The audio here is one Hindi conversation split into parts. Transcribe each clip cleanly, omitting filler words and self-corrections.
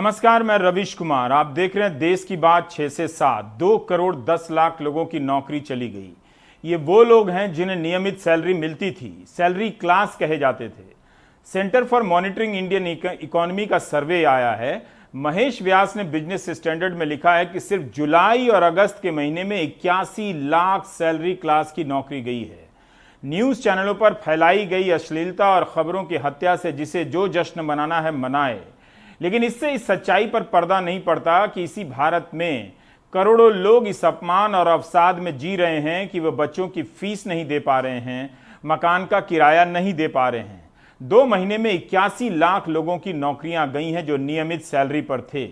नमस्कार, मैं रविश कुमार। आप देख रहे हैं देश की बात 6 से 7। 2 करोड़ 10 लाख लोगों की नौकरी चली गई। ये वो लोग हैं जिन्हें नियमित सैलरी मिलती थी, सैलरी क्लास कहे जाते थे। Centre for monitoring Indian economy का सर्वे आया है। महेश व्यास ने बिजनेस स्टैंडर्ड में लिखा है कि सिर्फ जुलाई और अगस्त के महीने में 81 लाख सैलरी क्लास की नौकरी गई है। न्यूज चैनलों पर फैलाई गई अश्लीलता और खबरों की हत्या से जिसे जो जश्न मनाना है मनाए, लेकिन इससे इस सच्चाई पर पर्दा नहीं पड़ता कि इसी भारत में करोड़ों लोग इस अपमान और अवसाद में जी रहे हैं कि वह बच्चों की फीस नहीं दे पा रहे हैं, मकान का किराया नहीं दे पा रहे हैं। 2 महीने में 81 लाख लोगों की नौकरियां गई हैं जो नियमित सैलरी पर थे।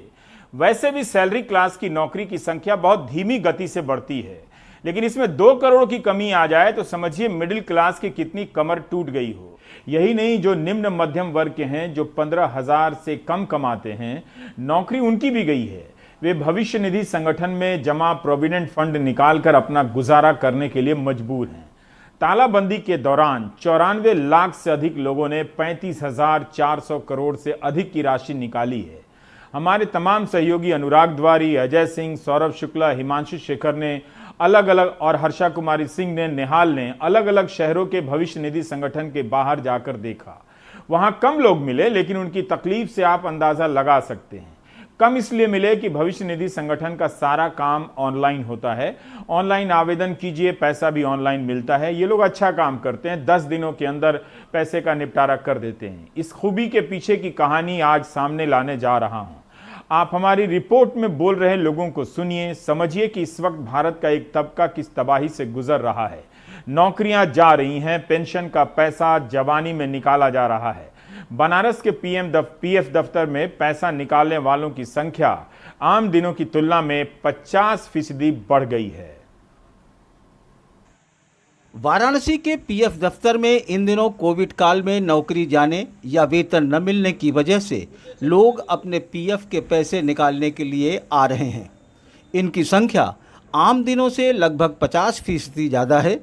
वैसे भी सैलरी क्लास की नौकरी की संख्या बहुत धीमी गति से बढ़ती है, लेकिन इसमें 2 करोड़ की कमी आ जाए तो समझिए मिडिल क्लास की कितनी कमर टूट गई हो। यही नहीं, जो निम्न मध्यम वर्ग के हैं, जो 15,000 से कम कमाते हैं, नौकरी उनकी भी गई है। वे भविष्य निधि संगठन में जमा प्रोविडेंट फंड निकालकर अपना गुजारा करने के लिए मजबूर हैं। तालाबंदी के दौरान 94 लाख से अधिक लोगों ने 35,400 करोड़ से अधिक की राशि निकाली है। हमारे तमाम सहयोगी अनुराग द्वारी, अजय सिंह, सौरभ शुक्ला, हिमांशु शेखर ने अलग अलग और हर्षा कुमारी सिंह ने, निहाल ने अलग अलग शहरों के भविष्य निधि संगठन के बाहर जाकर देखा। वहां कम लोग मिले, लेकिन उनकी तकलीफ से आप अंदाजा लगा सकते हैं। कम इसलिए मिले कि भविष्य निधि संगठन का सारा काम ऑनलाइन होता है। ऑनलाइन आवेदन कीजिए, पैसा भी ऑनलाइन मिलता है। ये लोग अच्छा काम करते हैं, 10 दिनों के अंदर पैसे का निपटारा कर देते हैं। इस खूबी के पीछे की कहानी आज सामने लाने जा रहा हूं। आप हमारी रिपोर्ट में बोल रहे लोगों को सुनिए, समझिए कि इस वक्त भारत का एक तबका किस तबाही से गुजर रहा है। नौकरियां जा रही हैं, पेंशन का पैसा जवानी में निकाला जा रहा है। बनारस के पीएफ दफ्तर में पैसा निकालने वालों की संख्या आम दिनों की तुलना में 50% बढ़ गई है। वाराणसी के पीएफ दफ्तर में इन दिनों कोविड काल में नौकरी जाने या वेतन न मिलने की वजह से लोग अपने पीएफ के पैसे निकालने के लिए आ रहे हैं। इनकी संख्या आम दिनों से लगभग 50% ज़्यादा है।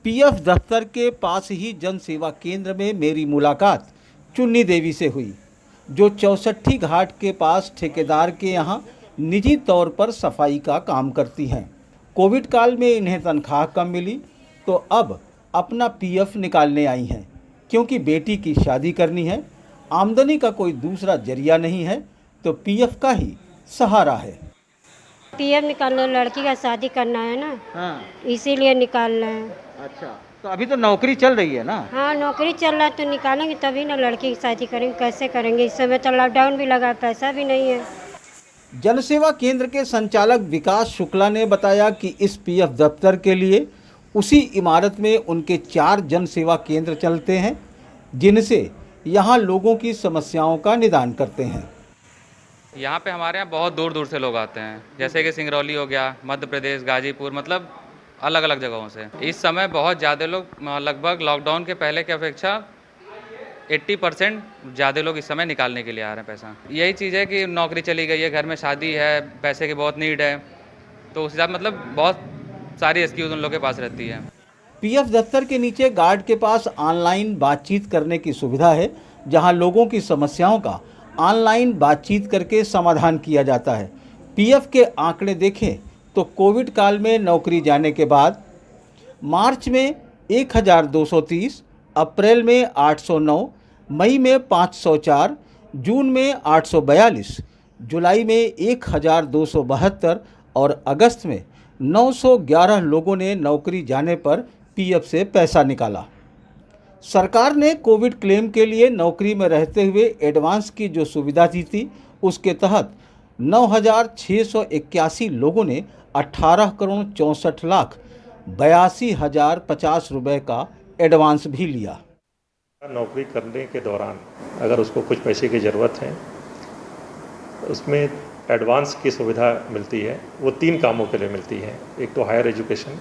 पीएफ दफ्तर के पास ही जन सेवा केंद्र में मेरी मुलाकात चुन्नी देवी से हुई, जो 64 घाट के पास ठेकेदार के यहाँ निजी तौर पर सफाई का काम करती हैं। कोविड काल में इन्हें तनख्वाह कम मिली तो अब अपना पीएफ निकालने आई हैं, क्योंकि बेटी की शादी करनी है, आमदनी का कोई दूसरा जरिया नहीं है, तो पीएफ का ही सहारा है। पीएफ निकालना, लड़की का शादी करना है ना। हाँ, इसीलिए निकालना है। अच्छा, तो अभी तो नौकरी चल रही है ना? हाँ, नौकरी चल रहा है तो निकालेंगे तभी ना लड़की की शादी करेंगे। कैसे करेंगे? इस समय तो लॉकडाउन भी लगा, पैसा भी नहीं है। जनसेवा केंद्र के संचालक विकास शुक्ला ने बताया कि इस पीएफ दफ्तर के लिए उसी इमारत में उनके 4 जन सेवा केंद्र चलते हैं, जिनसे यहाँ लोगों की समस्याओं का निदान करते हैं। यहाँ पे हमारे यहाँ बहुत दूर दूर से लोग आते हैं, जैसे कि सिंगरौली हो गया, मध्य प्रदेश, गाजीपुर, मतलब अलग अलग जगहों से। इस समय बहुत ज़्यादा लोग, लगभग लॉकडाउन के पहले की अपेक्षा 80% ज़्यादा लोग इस समय निकालने के लिए आ रहे हैं पैसा। यही चीज़ है कि नौकरी चली गई है, घर में शादी है, पैसे की बहुत नीड है, तो उस हिसाब मतलब बहुत सारी एक्सक्यूज़ उन लोगों के पास रहती है। पीएफ दफ्तर के नीचे गार्ड के पास ऑनलाइन बातचीत करने की सुविधा है, जहां लोगों की समस्याओं का ऑनलाइन बातचीत करके समाधान किया जाता है। पीएफ के आंकड़े देखें तो कोविड काल में नौकरी जाने के बाद मार्च में 1230, अप्रैल में 809, मई में 504, जून में 842, जुलाई में 1272 और अगस्त में 911 लोगों ने नौकरी जाने पर पीएफ से पैसा निकाला। सरकार ने कोविड क्लेम के लिए नौकरी में रहते हुए एडवांस की जो सुविधा दी थी, उसके तहत 9,681 लोगों ने 18 करोड़ 64 लाख 82,050 रुपये का एडवांस भी लिया। नौकरी करने के दौरान अगर उसको कुछ पैसे की ज़रूरत है, उसमें एडवांस की सुविधा मिलती है। वो 3 कामों के लिए मिलती है। एक तो हायर एजुकेशन,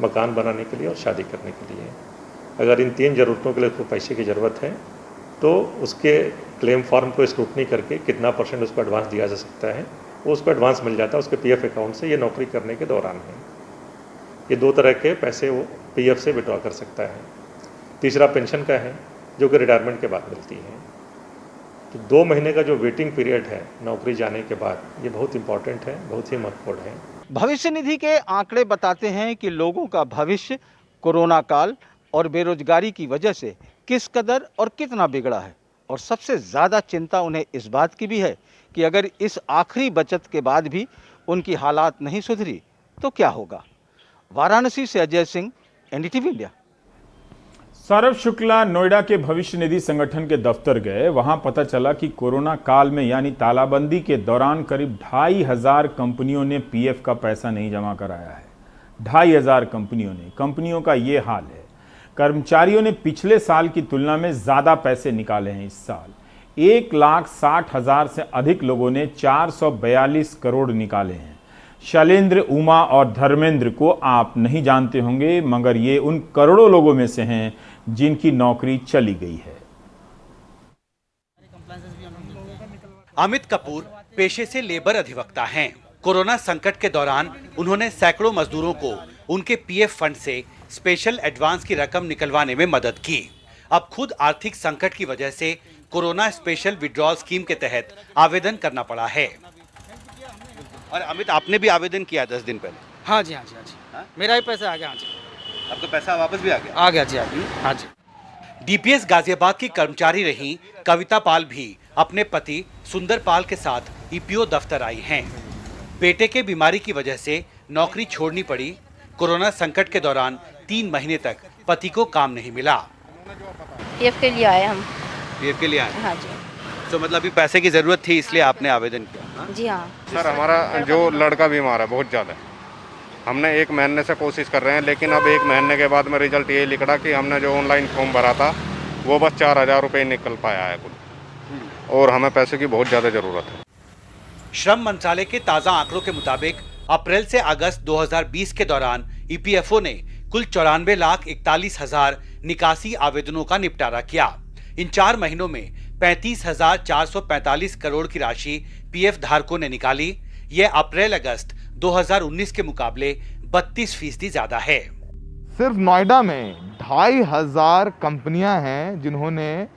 मकान बनाने के लिए और शादी करने के लिए। अगर इन 3 ज़रूरतों के लिए उसको पैसे की ज़रूरत है तो उसके क्लेम फॉर्म को स्क्रूटनी करके कितना % उसको एडवांस दिया जा सकता है, वो उसको एडवांस मिल जाता है उसके पीएफ अकाउंट से। ये नौकरी करने के दौरान है। ये 2 तरह के पैसे वो पीएफ से विड्रॉ कर सकता है। तीसरा पेंशन का है, जो कि रिटायरमेंट के बाद मिलती है। तो 2 महीने का जो वेटिंग पीरियड है नौकरी जाने के बाद, ये बहुत इम्पॉर्टेंट है, बहुत ही महत्वपूर्ण है। भविष्य निधि के आंकड़े बताते हैं कि लोगों का भविष्य कोरोना काल और बेरोजगारी की वजह से किस कदर और कितना बिगड़ा है। और सबसे ज़्यादा चिंता उन्हें इस बात की भी है कि अगर इस आखिरी बचत के बाद भी उनकी हालात नहीं सुधरी तो क्या होगा। वाराणसी से अजय सिंह, एनडीटीवी इंडिया। सौरभ शुक्ला नोएडा के भविष्य निधि संगठन के दफ्तर गए। वहां पता चला कि कोरोना काल में यानी तालाबंदी के दौरान करीब 2,500 कंपनियों ने पीएफ का पैसा नहीं जमा कराया है। 2,500 कंपनियों का ये हाल है। कर्मचारियों ने पिछले साल की तुलना में ज्यादा पैसे निकाले हैं। इस साल 1,60,000 से अधिक लोगों ने 442 करोड़ निकाले हैं। शैलेंद्र, उमा और धर्मेंद्र को आप नहीं जानते होंगे, मगर ये उन करोड़ों लोगों में से हैं जिनकी नौकरी चली गई है। अमित कपूर पेशे से लेबर अधिवक्ता हैं। कोरोना संकट के दौरान उन्होंने सैकड़ों मजदूरों को उनके पीएफ फंड से स्पेशल एडवांस की रकम निकलवाने में मदद की। अब खुद आर्थिक संकट की वजह से कोरोना स्पेशल विड्रॉल स्कीम के तहत आवेदन करना पड़ा है। और अमित, आपने भी आवेदन किया 10 दिन पहले? हाँ जी, हाँ जी, हाँ जी। हाँ? मेरा ही पैसा आ गया। हाँ जी, आपका पैसा वापस भी आ गया? आ गया जी, आ गया। हाँ जी। डीपीएस गाजियाबाद की कर्मचारी रही कविता पाल भी अपने पति सुंदर पाल के साथ ईपीओ दफ्तर आई हैं। बेटे के बीमारी की वजह से नौकरी छोड़नी पड़ी। कोरोना संकट के दौरान 3 महीने तक पति को काम नहीं मिला। पीएफ के लिए आए हम। पीएफ के लिए आए? हाँ जी। तो मतलब अभी पैसे की जरूरत थी इसलिए आपने आवेदन किया? हाँ? जी हाँ। सर, हमारा जो लड़का बीमार है बहुत ज़्यादा, हमने 1 महीने से कोशिश कर रहे हैं, लेकिन अब 1 महीने के बाद में रिजल्ट ये लिखा कि हमने जो ऑनलाइन फॉर्म भरा था वो बस 4,000 रुपये निकल पाया है कुल, और हमें पैसे की बहुत ज़्यादा ज़रूरत है। श्रम मंत्रालय के ताज़ा आंकड़ों के मुताबिक अप्रैल से अगस्त 2020 के दौरान ईपीएफओ ने कुल 94,41,000 निकासी आवेदनों का निपटारा किया। इन 4 महीनों में 35,445 करोड़ की राशि पीएफ धारकों ने निकाली। यह अप्रैल अगस्त 2019 के मुकाबले 32% ज्यादा है। सिर्फ नोएडा में 2,500 कंपनियां हैं जिन्होंने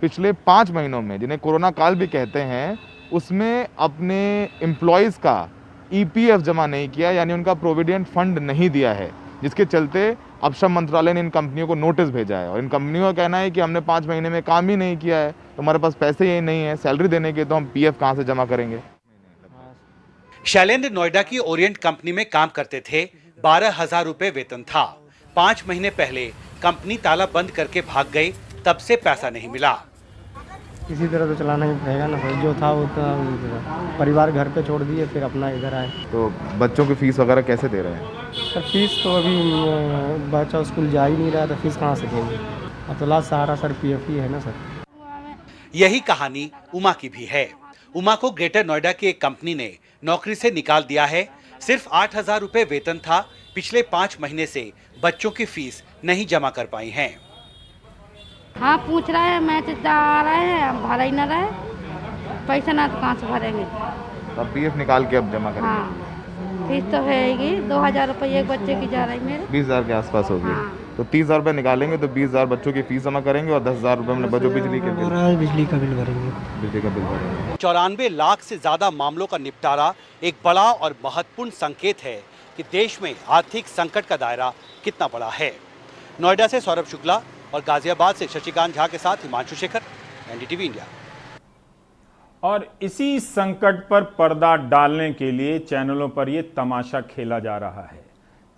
पिछले 5 महीनों में, जिन्हें कोरोना काल भी कहते हैं, उसमें अपने एम्प्लॉयज़ का ईपीएफ जमा नहीं किया, यानी उनका प्रोविडेंट फंड नहीं दिया है, जिसके चलते अब श्रम मंत्रालय ने इन कंपनियों को नोटिस भेजा है। और इन कंपनियों का कहना है कि हमने 5 महीने में काम ही नहीं किया है, तो हमारे पास पैसे ही नहीं है सैलरी देने के, तो हम पीएफ कहाँ से जमा करेंगे। शैलेंद्र नोएडा की ओरिएंट कंपनी में काम करते थे। 12,000 रुपए वेतन था। 5 महीने पहले कंपनी ताला बंद करके भाग गई, तब से पैसा नहीं मिला। किसी तरह तो चलाना ही पड़ेगा ना, जो था वो तो परिवार घर पे छोड़ दिए, फिर अपना इधर आए। तो बच्चों की फीस वगैरह कैसे दे रहे हैं? सर फीस तो अभी बच्चा स्कूल जा ही नहीं रहा, तो फीस कहाँ से देंगे। अब तो लास्ट सहारा सर पीएफ ही है ना सर। यही कहानी उमा की भी है। उमा को ग्रेटर नोएडा की एक कंपनी ने नौकरी से निकाल दिया है। सिर्फ 8,000 रुपए वेतन था। पिछले 5 महीने से बच्चों की फीस नहीं जमा कर पाई हैं। हाँ पूछ रहा है, मैच आ रहे हैं, अब भरा ही ना रहे पैसा, ना तो कहाँ से भरेंगे। अब पीएफ निकाल के अब जमा करेंगे। हाँ फीस तो है 2,000 रुपये एक बच्चे की जा रही मेरे। 20,000 के आसपास होगी। हाँ। तो 30,000 रुपये निकालेंगे तो 20,000 बच्चों की फीस जमा करेंगे और 10,000 रुपये में बच्चों बिजली का बिल भरेंगे। बिजली का बिल भरेंगे। 94 लाख से ज्यादा मामलों का निपटारा एक बड़ा और महत्वपूर्ण संकेत है कि देश में आर्थिक संकट का दायरा कितना बड़ा है। नोएडा से सौरभ शुक्ला और गाजियाबाद से शशिकांत झा के साथ हिमांशु शेखर, एनडीटीवी इंडिया। और इसी संकट पर पर्दा डालने के लिए चैनलों पर यह तमाशा खेला जा रहा है।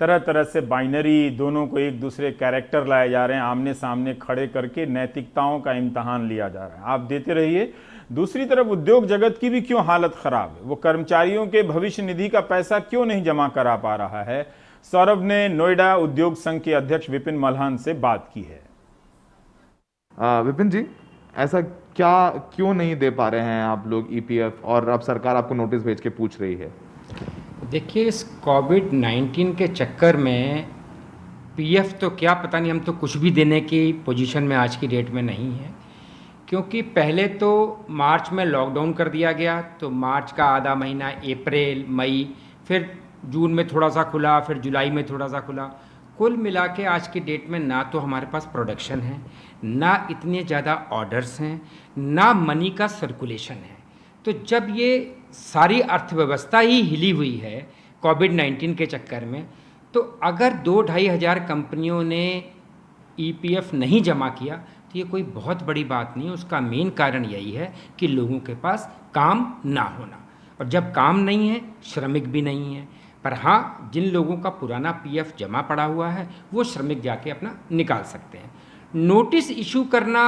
तरह तरह से बाइनरी, दोनों को एक दूसरे कैरेक्टर लाए जा रहे हैं, आमने सामने खड़े करके नैतिकताओं का इम्तहान लिया जा रहा है। आप देते रहिए। दूसरी तरफ उद्योग जगत की भी क्यों हालत खराब है? वो कर्मचारियों के भविष्य निधि का पैसा क्यों नहीं जमा करा पा रहा है? सौरभ ने नोएडा उद्योग संघ के अध्यक्ष विपिन मल्हान से बात की है। विपिन जी, ऐसा क्यों नहीं दे पा रहे हैं आप लोग ईपीएफ, और अब सरकार आपको नोटिस भेज के पूछ रही है? देखिए, इस कोविड-19 के चक्कर में पीएफ तो क्या पता नहीं, हम तो कुछ भी देने की पोजीशन में आज की डेट में नहीं है, क्योंकि पहले तो मार्च में लॉकडाउन कर दिया गया, तो मार्च का आधा महीना, अप्रैल, मई, फिर जून में थोड़ा सा खुला, फिर जुलाई में थोड़ा सा खुला। कुल मिला के आज की डेट में ना तो हमारे पास प्रोडक्शन है, ना इतने ज़्यादा ऑर्डर्स हैं, ना मनी का सर्कुलेशन है। तो जब ये सारी अर्थव्यवस्था ही हिली हुई है कोविड-19 के चक्कर में, तो अगर 2-2.5 हज़ार कंपनियों ने EPF नहीं जमा किया तो ये कोई बहुत बड़ी बात नहीं है। उसका मेन कारण यही है कि लोगों के पास काम ना होना, और जब काम नहीं है श्रमिक भी नहीं है। पर हाँ, जिन लोगों का पुराना PF जमा पड़ा हुआ है वो श्रमिक जाके अपना निकाल सकते हैं। नोटिस इशू करना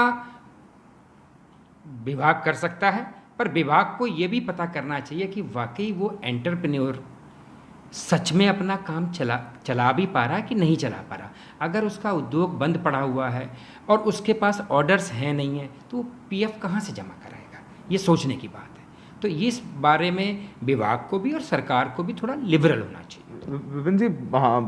विभाग कर सकता है, पर विभाग को ये भी पता करना चाहिए कि वाकई वो एंटरप्रेन्योर सच में अपना काम चला भी पा रहा है कि नहीं चला पा रहा। अगर उसका उद्योग बंद पड़ा हुआ है और उसके पास ऑर्डर्स हैं नहीं हैं तो वो PF कहाँ से जमा कराएगा, ये सोचने की बात है। तो इस बारे में विभाग को भी और सरकार को भी थोड़ा लिबरल होना चाहिए। विपिन जी, हाँ,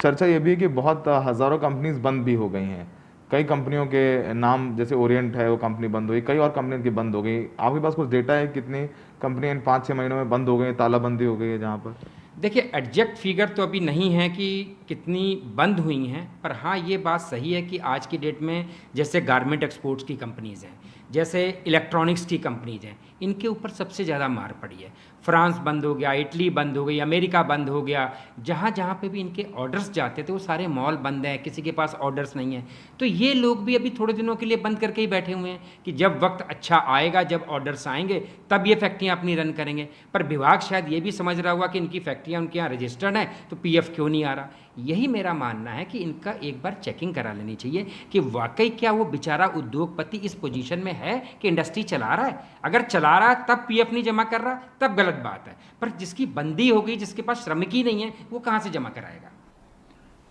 चर्चा ये भी है कि बहुत हज़ारों कंपनीज बंद भी हो गई हैं। कई कंपनियों के नाम, जैसे ओरिएंट है, वो कंपनी बंद हो गई, कई और कंपनियों की बंद हो गई। आपके पास कुछ डेटा है कितनी कंपनियां इन 5-6 महीनों में बंद हो गई, तालाबंदी हो गई है जहाँ पर? देखिए, एग्जैक्ट फिगर तो अभी नहीं है कि कितनी बंद हुई हैं, पर हाँ ये बात सही है कि आज की डेट में जैसे गारमेंट एक्सपोर्ट्स की कंपनीज़ हैं, जैसे इलेक्ट्रॉनिक्स की कंपनीज़ हैं, इनके ऊपर सबसे ज़्यादा मार पड़ी है। फ्रांस बंद हो गया, इटली बंद हो गई, अमेरिका बंद हो गया। जहाँ जहाँ पे भी इनके ऑर्डर्स जाते थे वो सारे मॉल बंद हैं, किसी के पास ऑर्डर्स नहीं हैं। तो ये लोग भी अभी थोड़े दिनों के लिए बंद करके ही बैठे हुए हैं कि जब वक्त अच्छा आएगा, जब ऑर्डर्स आएंगे तब ये फैक्ट्रियाँ अपनी रन करेंगे। पर विभाग शायद ये भी समझ रहा हुआ कि इनकी फैक्ट्रियाँ उनके यहाँ रजिस्टर्ड हैं तो PF क्यों नहीं आ रहा। यही मेरा मानना है कि इनका एक बार चेकिंग करा लेनी चाहिए कि वाकई क्या वो बेचारा उद्योगपति इस पोजीशन में है कि इंडस्ट्री चला रहा है। अगर चला रहा है तब PF नहीं जमा कर रहा तब गलत बात है, पर जिसकी बंदी हो गई, जिसके पास श्रमिक ही नहीं है, वो कहाँ से जमा कराएगा।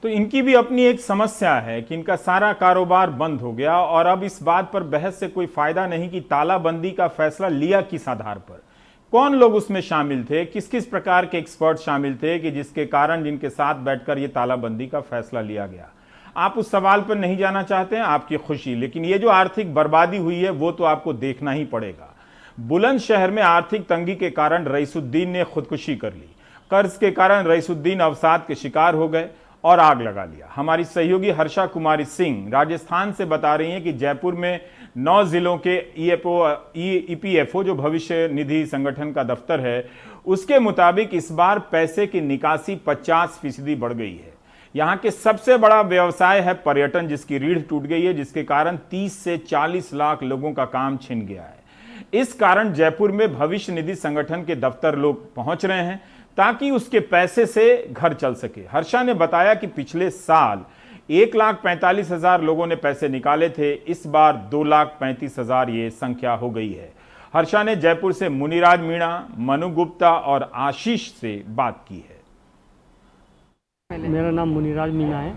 तो इनकी भी अपनी एक समस्या है कि इनका सारा कारोबार बंद हो गया और अब इस बात पर बहस से कोई फायदा नहीं कि तालाबंदी का फैसला लिया किस आधार पर, कौन लोग उसमें शामिल थे, किस किस प्रकार के एक्सपर्ट शामिल थे कि जिसके कारण जिनके साथ बैठकर ये तालाबंदी का फैसला लिया गया। आप उस सवाल पर नहीं जाना चाहते हैं, आपकी खुशी, लेकिन ये जो आर्थिक बर्बादी हुई है वो तो आपको देखना ही पड़ेगा। बुलंदशहर में आर्थिक तंगी के कारण रईसुद्दीन ने खुदकुशी कर ली। कर्ज के कारण रईसुद्दीन अवसाद के शिकार हो गए और आग लगा लिया। हमारी सहयोगी हर्षा कुमारी सिंह राजस्थान से बता रही हैं कि जयपुर में 9 जिलों के EPFO जो भविष्य निधि संगठन का दफ्तर है, उसके मुताबिक इस बार पैसे की निकासी 50% बढ़ गई है। यहाँ के सबसे बड़ा व्यवसाय है पर्यटन, जिसकी रीढ़ टूट गई है, जिसके कारण 30 से 40 लाख लोगों का काम छिन गया है। इस कारण जयपुर में भविष्य निधि संगठन के दफ्तर लोग पहुंच रहे हैं ताकि उसके पैसे से घर चल सके। हर्षा ने बताया कि पिछले साल 1,45,000 लोगों ने पैसे निकाले थे, इस बार 2,35,000 ये संख्या हो गई है। हर्षा ने जयपुर से मुनिराज मीणा, मनु गुप्ता और आशीष से बात की है। मेरा नाम मुनिराज मीणा है।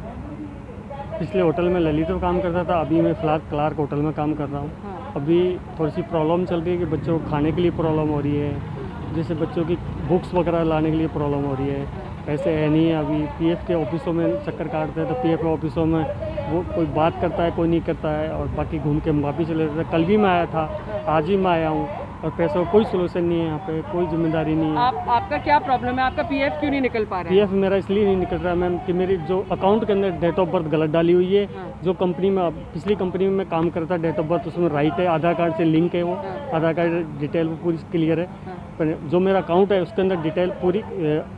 पिछले होटल में ललित में काम करता था, अभी मैं फिलहाल क्लार्क होटल में काम कर रहा हूँ। अभी थोड़ी सी प्रॉब्लम चल रही है कि बच्चों को खाने के लिए प्रॉब्लम हो रही है, जैसे बच्चों की बुक्स वगैरह लाने के लिए प्रॉब्लम हो रही है। पैसे है नहीं है। अभी PF के ऑफिसों में चक्कर काटते हैं तो PF के ऑफिसों में वो कोई बात करता है, कोई नहीं करता है, और बाकी घूम के वापस चले जाते हैं। कल भी मैं आया था, आज ही मैं आया हूँ, और पैसों का कोई सोल्यूशन नहीं है, यहाँ पे कोई जिम्मेदारी नहीं है। आपका क्या प्रॉब्लम है? आपका PF क्यों नहीं निकल पा रहा है? PF मेरा इसलिए नहीं निकल रहा है मैम कि मेरी जो अकाउंट के अंदर डेट ऑफ बर्थ गलत डाली हुई है। जो कंपनी में पिछली कंपनी में मैं काम करता डेट ऑफ बर्थ उसमें राइट है, आधार कार्ड से लिंक है, वो आधार कार्ड डिटेल वो पूरी क्लियर है, पर जो मेरा अकाउंट है उसके अंदर डिटेल पूरी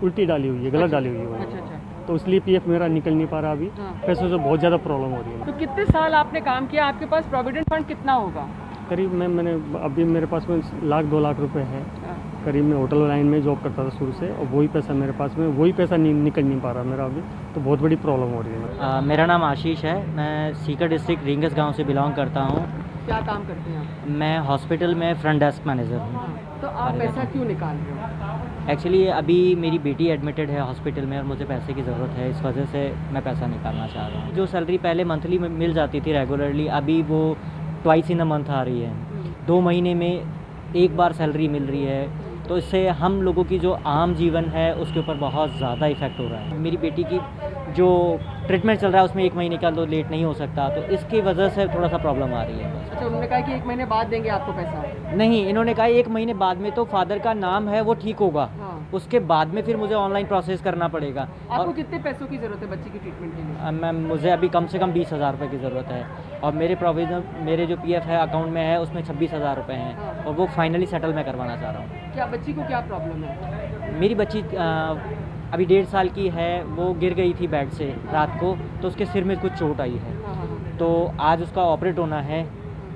उल्टी डाली हुई है, गलत डाली हुई है। तो इसलिए PF मेरा निकल नहीं पा रहा अभी। पैसों से बहुत ज़्यादा प्रॉब्लम हो रही है। तो कितने साल आपने काम किया? आपके पास प्रोविडेंट फंड कितना होगा? करीब मैंने अभी मेरे पास में 1,00,000-2 लाख रुपए है। करीब मैं होटल लाइन में जॉब करता था शुरू से, और वही पैसा मेरे पास में, वही पैसा निकल नहीं पा रहा मेरा अभी। तो बहुत बड़ी प्रॉब्लम हो रही है। मेरा नाम आशीष है, मैं सीकर डिस्ट्रिक्ट रिंगस गांव से बिलोंग करता हूं। क्या काम करते हैं आप? मैं हॉस्पिटल में फ्रंट डेस्क मैनेजर हूं। तो आप पैसा क्यों निकाल रहे हो? एक्चुअली अभी मेरी बेटी एडमिटेड है हॉस्पिटल में और मुझे पैसे की ज़रूरत है, इस वजह से मैं पैसा निकालना चाह रहा हूँ। जो सैलरी पहले मंथली में मिल जाती थी रेगुलरली, अभी वो ट्वाइस इन अ मंथ आ रही है। 2 महीने में एक बार सैलरी मिल रही है, तो इससे हम लोगों की जो आम जीवन है उसके ऊपर बहुत ज़्यादा इफ़ेक्ट हो रहा है। मेरी बेटी की जो ट्रीटमेंट चल रहा है उसमें 1 महीने का तो लेट नहीं हो सकता, तो इसकी वजह से थोड़ा सा प्रॉब्लम आ रही है। अच्छा, उन्होंने कहा कि 1 महीने बाद देंगे आपको पैसा? नहीं, इन्होंने कहा 1 महीने बाद में तो फादर का नाम है वो ठीक होगा, उसके बाद में फिर मुझे ऑनलाइन प्रोसेस करना पड़ेगा। आपको कितने पैसों की ज़रूरत है बच्चे की ट्रीटमेंट के लिए? मैम मुझे अभी कम से कम 20,000 रुपये की ज़रूरत है, और मेरे प्रोविजन मेरे जो PF है अकाउंट में है उसमें 26,000 रुपये हैं, और वो फाइनली सेटल मैं करवाना चाह रहा हूँ। क्या बच्ची को क्या प्रॉब्लम है? मेरी बच्ची अभी 1.5 साल की है, वो गिर गई थी बेड से रात को, तो उसके सिर में कुछ चोट आई है, तो आज उसका ऑपरेट होना है,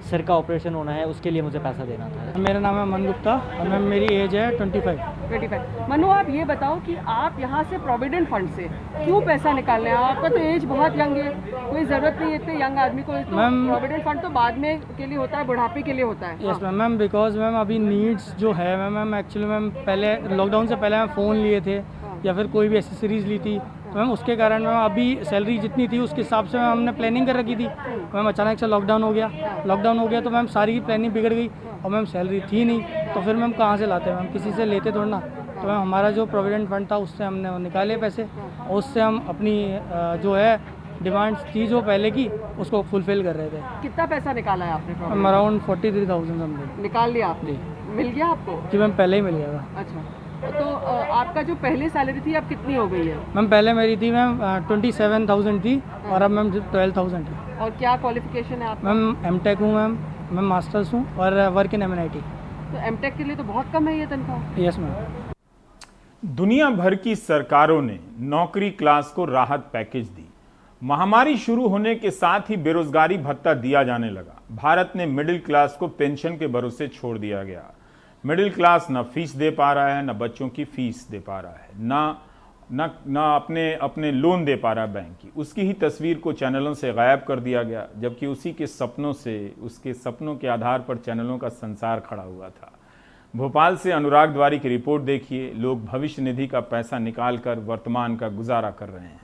सिर का ऑपरेशन होना है, उसके लिए मुझे पैसा देना था। मेरा नाम है मन गुप्ता और मैम मेरी एज है 25। मनु, आप ये बताओ कि आप यहाँ से प्रोविडेंट फंड से क्यों पैसा निकाल रहे हैं? आपका तो एज बहुत यंग है, कोई ज़रूरत नहीं है इतने यंग आदमी को। तो मैम प्रोविडेंट फंड तो बाद में के लिए होता है, बुढ़ापे के लिए होता है। यस मैम, बिकॉज मैम अभी नीड्स जो है मैम एक्चुअली मैम पहले लॉकडाउन से पहले मैम फ़ोन लिए थे या फिर कोई भी एसेसरीज़ ली थी, तो मैम उसके कारण मैम अभी सैलरी जितनी थी उसके हिसाब से मैम हमने प्लानिंग कर रखी थी। मैम अचानक से लॉकडाउन हो गया तो मैम सारी की प्लानिंग बिगड़ गई, और मैम सैलरी थी नहीं, तो फिर मैम कहाँ से लाते मैम, किसी से लेते थोड़ा ना। तो मैम हमारा जो प्रोविडेंट फंड था उससे हमने निकाले पैसे, और उससे हम अपनी जो है डिमांड्स थी जो पहले की उसको फुलफ़िल कर रहे थे। कितना पैसा निकाला है आपने? मैम अराउंड 43,000 समथिंग निकाल लिया आपने? मिल गया आपको? जी मैम, पहले ही मिल गया था। अच्छा, तो आपका जो पहले सैलरी थी अब कितनी हो गई है? मैम पहले मेरी थी मैम 27,000 थी, और अब मैम 12,000 है। और क्या क्वालिफिकेशन है आपका? मैम M.Tech हूँ मैं मास्टर्स हूँ और वर्क इन MNIT। तो M.Tech के लिए तो बहुत कम है ये तनख्वाह। Yes ma'am. दुनिया भर की सरकारों ने नौकरी क्लास को राहत पैकेज दी। महामारी शुरू होने के साथ ही बेरोजगारी भत्ता दिया जाने लगा। भारत ने मिडिल क्लास को पेंशन के भरोसे छोड़ दिया गया। मिडिल क्लास न फीस दे पा रहा है, न बच्चों की फीस दे पा रहा है, न अपने लोन दे पा रहा है बैंक की। उसकी ही तस्वीर को चैनलों से गायब कर दिया गया, जबकि उसी के सपनों से, उसके सपनों के आधार पर चैनलों का संसार खड़ा हुआ था। भोपाल से अनुराग द्वारी की रिपोर्ट देखिए। लोग भविष्य निधि का पैसा निकालकर वर्तमान का गुजारा कर रहे हैं।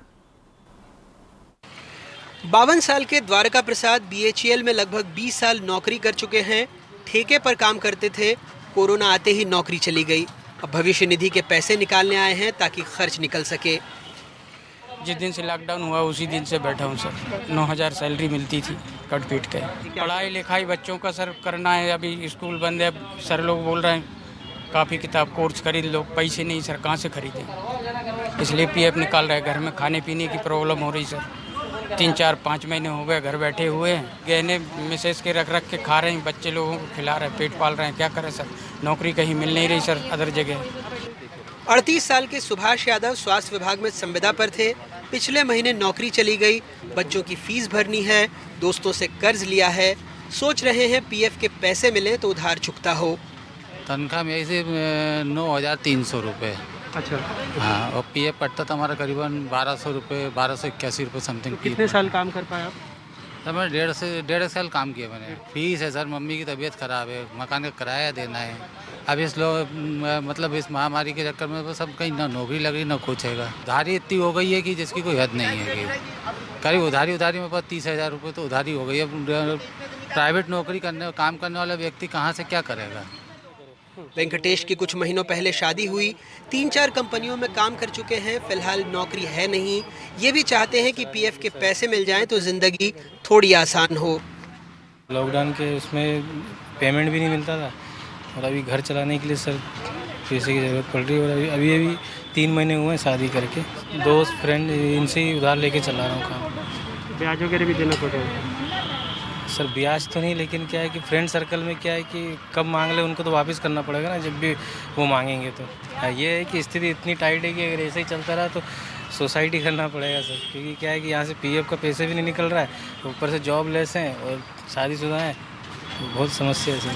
52 साल के द्वारका प्रसाद BHEL में लगभग 20 साल नौकरी कर चुके हैं। ठेके पर काम करते थे, कोरोना आते ही नौकरी चली गई। अब भविष्य निधि के पैसे निकालने आए हैं ताकि खर्च निकल सके। जिस दिन से लॉकडाउन हुआ उसी दिन से बैठा हूँ सर। 9,000 सैलरी मिलती थी, कट पीट के। पढ़ाई लिखाई बच्चों का सर करना है, अभी स्कूल बंद है। सर लोग बोल रहे हैं काफ़ी किताब कोर्स खरीद लो, पैसे नहीं सर, कहाँ से खरीदें, इसलिए PF निकाल रहे हैं। घर में खाने पीने की प्रॉब्लम हो रही सर। 3, 4, 5 महीने हो गए घर बैठे हुए हैं। गहने मिसेज के रख के खा रहे हैं, बच्चे लोगों को खिला रहे हैं, पेट पाल रहे हैं। क्या करें सर, नौकरी कहीं मिल नहीं रही सर अदर जगह। 38 साल के सुभाष यादव स्वास्थ्य विभाग में संविदा पर थे। पिछले महीने नौकरी चली गई। बच्चों की फीस भरनी है, दोस्तों से कर्ज लिया है। सोच रहे हैं PF के पैसे मिले तो उधार चुकता हो। तनख्वाह मेरी से 9,300 रुपये। अच्छा। हाँ, और PF कटता था हमारा करीबन 1,200 रुपये, 1,281 रुपये समथिंग। तो कितने साल काम कर पाए आप? सर मैं 1.5 साल काम किया मैंने। फीस है सर, मम्मी की तबीयत ख़राब है, मकान का किराया देना है। अब मतलब इस महामारी के चक्कर में तो सब कहीं ना नौकरी लग रही ना कुछ हैगा। उधारी इतनी हो गई है कि जिसकी कोई हद नहीं है। करीब उधारी मेरे पास 30,000 रुपये तो उधारी हो गई है। प्राइवेट नौकरी काम करने वाला व्यक्ति कहाँ से क्या करेगा। वेंकटेश की कुछ महीनों पहले शादी हुई। 3-4 कंपनियों में काम कर चुके हैं। फिलहाल नौकरी है नहीं। ये भी चाहते हैं कि PF के पैसे मिल जाएं तो जिंदगी थोड़ी आसान हो। लॉकडाउन के उसमें पेमेंट भी नहीं मिलता था, और अभी घर चलाने के लिए सर पैसे की ज़रूरत पड़ रही है। और अभी 3 महीने हुए हैं शादी करके। दोस्त फ्रेंड इनसे ही उधार लेके चला रहा हूँ काम। ब्याज वगैरह भी देना पड़ रहा है सर? ब्याज तो नहीं, लेकिन क्या है कि फ्रेंड सर्कल में क्या है कि कब मांग ले उनको तो वापस करना पड़ेगा ना, जब भी वो मांगेंगे। तो ये है कि स्थिति इतनी टाइट है कि अगर ऐसे ही चलता रहा तो सोसाइटी करना पड़ेगा सर। क्योंकि क्या है कि यहाँ से PF का पैसे भी नहीं निकल रहा है, ऊपर से जॉब लेस हैं और शादीशुदा हैं, तो बहुत समस्या है सर।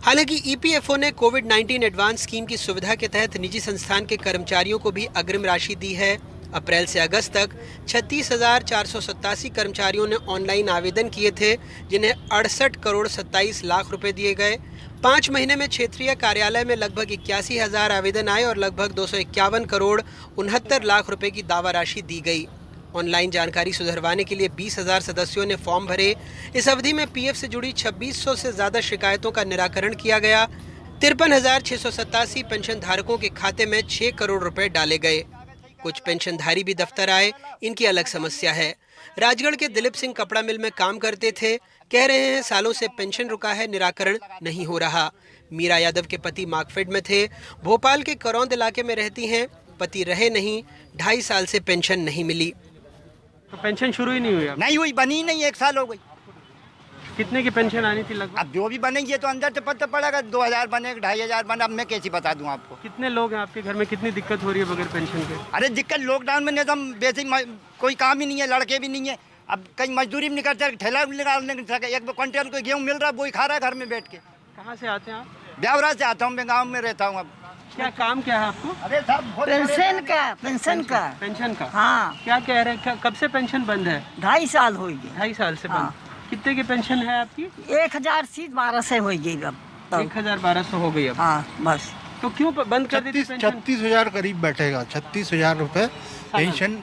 हालांकि EPFO ने कोविड-19 एडवांस स्कीम की सुविधा के तहत निजी संस्थान के कर्मचारियों को भी अग्रिम राशि दी है। अप्रैल से अगस्त तक 36,487 कर्मचारियों ने ऑनलाइन आवेदन किए थे, जिन्हें 68 करोड़ 27 लाख रुपए दिए गए। 5 महीने में क्षेत्रीय कार्यालय में लगभग 81,000 आवेदन आए और लगभग 251 करोड़ 69 लाख रुपए की दावा राशि दी गई। ऑनलाइन जानकारी सुधरवाने के लिए 20,000 सदस्यों ने फॉर्म भरे। इस अवधि में PF से जुड़ी 2600 से ज़्यादा शिकायतों का निराकरण किया गया। 53,687 पेंशन धारकों के खाते में 6 करोड़ रुपए डाले गए। कुछ पेंशनधारी भी दफ्तर आए, इनकी अलग समस्या है। राजगढ़ के दिलीप सिंह कपड़ा मिल में काम करते थे, कह रहे हैं सालों से पेंशन रुका है, निराकरण नहीं हो रहा। मीरा यादव के पति मार्कफेड में थे, भोपाल के करौंद इलाके में रहती हैं, पति रहे नहीं, 2.5 साल से पेंशन नहीं मिली। तो पेंशन शुरू ही नहीं हुई? नहीं हुई, बनी नहीं, 1 साल हो गई। कितने की पेंशन आनी थी लगभग? अब जो भी बनेगी ये तो अंदर से पता पड़ेगा, 2000 बने 2,500 बने, अब मैं कैसे बता दूं आपको। कितने लोग हैं आपके घर में, कितनी दिक्कत हो रही है बगैर पेंशन के? अरे दिक्कत लॉकडाउन में एकदम वैसे कोई काम ही नहीं है, लड़के भी नहीं है, अब कहीं मजदूरी भी नहीं करते, ठेला भी निकालने नहीं सके, 1 क्विंटल को गेहूँ मिल रहा है, वही खा रहा है घर में बैठ के। कहाँ से आते हैं आप? ब्यावरा से आता हूँ, मैं गाँव में रहता हूँ। अब क्या काम क्या है आपको? अरे पेंशन का। पेंशन का? हाँ। क्या कह रहे हैं, कब से पेंशन बंद है? 2.5 साल हो गए। 2.5 साल से बंद। कितने की पेंशन है आपकी? 1,012 हो गई अब। 1,1200 हो गई अब। हाँ बस। तो क्यों बंद कर दी थी पेंशन? 36,000 करीब बैठेगा, 36,000 रुपए पेंशन